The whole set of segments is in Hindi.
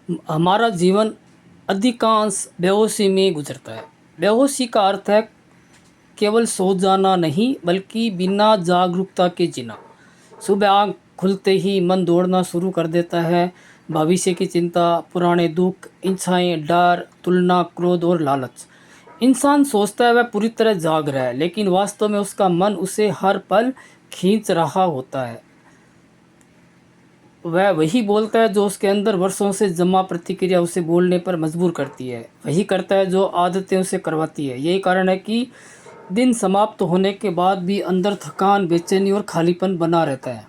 हमारा जीवन अधिकांश बेहोशी में गुजरता है। बेहोशी का अर्थ है केवल सो जाना नहीं, बल्कि बिना जागरूकता के जीना। सुबह आँख खुलते ही मन दौड़ना शुरू कर देता है। भविष्य की चिंता, पुराने दुख, इच्छाएं, डर, तुलना, क्रोध और लालच। इंसान सोचता है वह पूरी तरह जाग रहा है, लेकिन वास्तव में उसका मन उसे हर पल खींच रहा होता है। वह वही बोलता है जो उसके अंदर वर्षों से जमा प्रतिक्रिया उसे बोलने पर मजबूर करती है। वही करता है जो आदतें उसे करवाती है। यही कारण है कि दिन समाप्त होने के बाद भी अंदर थकान, बेचैनी और खालीपन बना रहता है।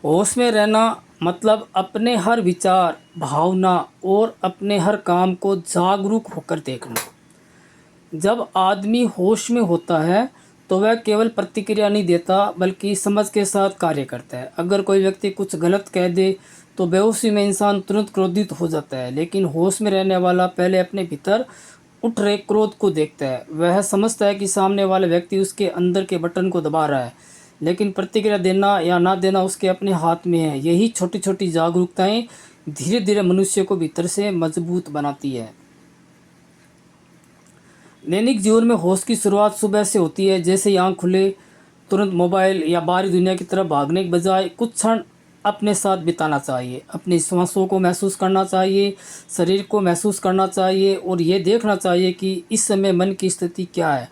होश में रहना मतलब अपने हर विचार, भावना और अपने हर काम को जागरूक होकर देखना। जब आदमी होश में होता है तो वह केवल प्रतिक्रिया नहीं देता, बल्कि समझ के साथ कार्य करता है। अगर कोई व्यक्ति कुछ गलत कह दे तो बेहोशी में इंसान तुरंत क्रोधित हो जाता है, लेकिन होश में रहने वाला पहले अपने भीतर उठ रहे क्रोध को देखता है। वह समझता है कि सामने वाले व्यक्ति उसके अंदर के बटन को दबा रहा है, लेकिन प्रतिक्रिया देना या ना देना उसके अपने हाथ में है। यही छोटी छोटी जागरूकताएं धीरे धीरे मनुष्य को भीतर से मजबूत बनाती है। दैनिक जीवन में होश की शुरुआत सुबह से होती है। जैसे ही आँख खुले, तुरंत मोबाइल या बाहरी दुनिया की तरफ भागने के बजाय कुछ क्षण अपने साथ बिताना चाहिए। अपनी सांसों को महसूस करना चाहिए, शरीर को महसूस करना चाहिए और ये देखना चाहिए कि इस समय मन की स्थिति क्या है।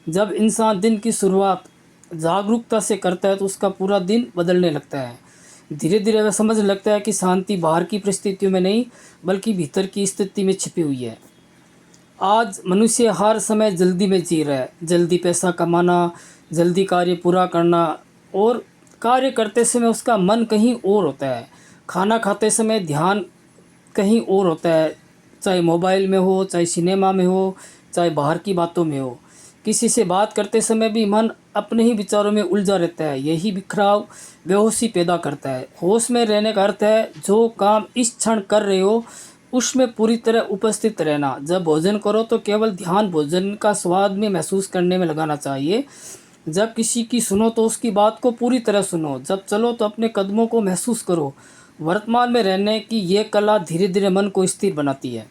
जब इंसान दिन की शुरुआत जागरूकता से करता है तो उसका पूरा दिन बदलने लगता है। धीरे धीरे वह समझ लगता है कि शांति बाहर की परिस्थितियों में नहीं, बल्कि भीतर की स्थिति में छिपी हुई है। आज मनुष्य हर समय जल्दी में जी रहा है। जल्दी पैसा कमाना, जल्दी कार्य पूरा करना, और कार्य करते समय उसका मन कहीं और होता है। खाना खाते समय ध्यान कहीं और होता है, चाहे मोबाइल में हो, चाहे सिनेमा में हो, चाहे बाहर की बातों में हो। किसी से बात करते समय भी मन अपने ही विचारों में उलझा रहता है। यही बिखराव बेहोशी पैदा करता है। होश में रहने का अर्थ है जो काम इस क्षण कर रहे हो उसमें पूरी तरह उपस्थित रहना। जब भोजन करो तो केवल ध्यान भोजन का स्वाद में महसूस करने में लगाना चाहिए। जब किसी की सुनो तो उसकी बात को पूरी तरह सुनो। जब चलो तो अपने कदमों को महसूस करो। वर्तमान में रहने की ये कला धीरे धीरे मन को स्थिर बनाती है।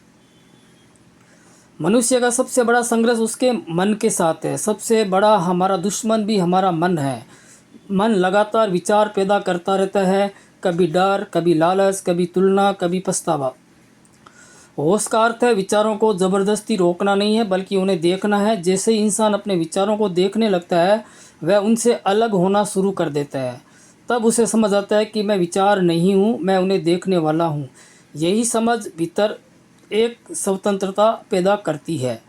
मनुष्य का सबसे बड़ा संघर्ष उसके मन के साथ है। सबसे बड़ा हमारा दुश्मन भी हमारा मन है। मन लगातार विचार पैदा करता रहता है, कभी डर, कभी लालच, कभी तुलना, कभी पछतावा। होश का अर्थ है विचारों को ज़बरदस्ती रोकना नहीं है, बल्कि उन्हें देखना है। जैसे ही इंसान अपने विचारों को देखने लगता है, वह उनसे अलग होना शुरू कर देता है। तब उसे समझ आता है कि मैं विचार नहीं हूँ, मैं उन्हें देखने वाला हूँ। यही समझ भीतर एक स्वतंत्रता पैदा करती है।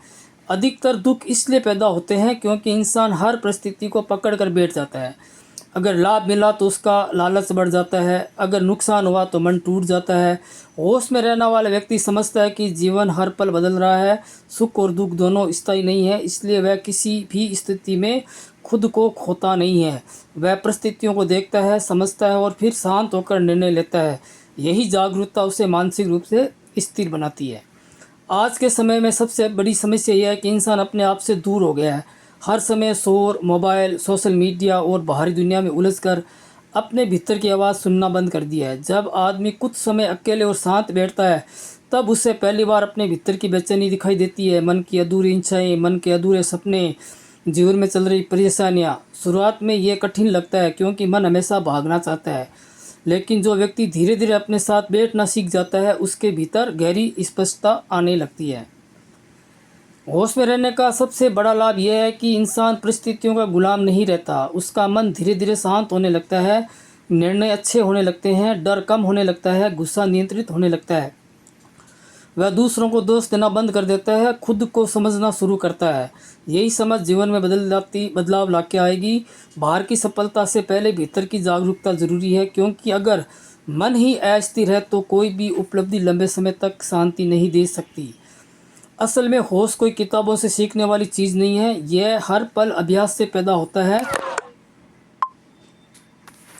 अधिकतर दुख इसलिए पैदा होते हैं क्योंकि इंसान हर परिस्थिति को पकड़ कर बैठ जाता है। अगर लाभ मिला तो उसका लालच बढ़ जाता है, अगर नुकसान हुआ तो मन टूट जाता है। होश में रहने वाला व्यक्ति समझता है कि जीवन हर पल बदल रहा है, सुख और दुख दोनों स्थायी नहीं है, इसलिए वह किसी भी स्थिति में खुद को खोता नहीं है। वह परिस्थितियों को देखता है, समझता है और फिर शांत होकर निर्णय लेता है। यही जागरूकता उसे मानसिक रूप से स्थिर बनाती है। आज के समय में सबसे बड़ी समस्या यह है कि इंसान अपने आप से दूर हो गया है। हर समय शोर, मोबाइल, सोशल मीडिया और बाहरी दुनिया में उलझकर अपने भीतर की आवाज़ सुनना बंद कर दिया है। जब आदमी कुछ समय अकेले और शांत बैठता है, तब उसे पहली बार अपने भीतर की बेचैनी दिखाई देती है। मन की अधूरी इच्छाएं, मन के अधूरे सपने, जीवन में चल रही परेशानियाँ। शुरुआत में ये कठिन लगता है क्योंकि मन हमेशा भागना चाहता है, लेकिन जो व्यक्ति धीरे धीरे अपने साथ बैठना सीख जाता है, उसके भीतर गहरी स्पष्टता आने लगती है। होश में रहने का सबसे बड़ा लाभ यह है कि इंसान परिस्थितियों का गुलाम नहीं रहता। उसका मन धीरे धीरे शांत होने लगता है, निर्णय अच्छे होने लगते हैं, डर कम होने लगता है, गुस्सा नियंत्रित होने लगता है। वह दूसरों को दोष देना बंद कर देता है, खुद को समझना शुरू करता है। यही समझ जीवन में बदलाव ला के आएगी। बाहर की सफलता से पहले भीतर की जागरूकता जरूरी है, क्योंकि अगर मन ही अस्थिर है तो कोई भी उपलब्धि लंबे समय तक शांति नहीं दे सकती। असल में होश कोई किताबों से सीखने वाली चीज़ नहीं है, यह हर पल अभ्यास से पैदा होता है।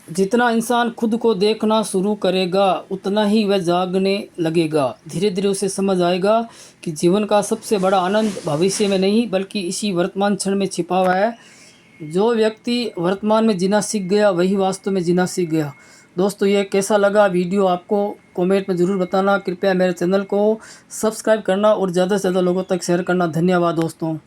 जितना इंसान खुद को देखना शुरू करेगा, उतना ही वह जागने लगेगा। धीरे धीरे उसे समझ आएगा कि जीवन का सबसे बड़ा आनंद भविष्य में नहीं, बल्कि इसी वर्तमान क्षण में छिपा हुआ है। जो व्यक्ति वर्तमान में जीना सीख गया, वही वास्तव में जीना सीख गया। दोस्तों, ये कैसा लगा वीडियो आपको? कमेंट में ज़रूर बताना। कृपया मेरे चैनल को सब्सक्राइब करना और ज़्यादा से ज़्यादा लोगों तक शेयर करना। धन्यवाद दोस्तों।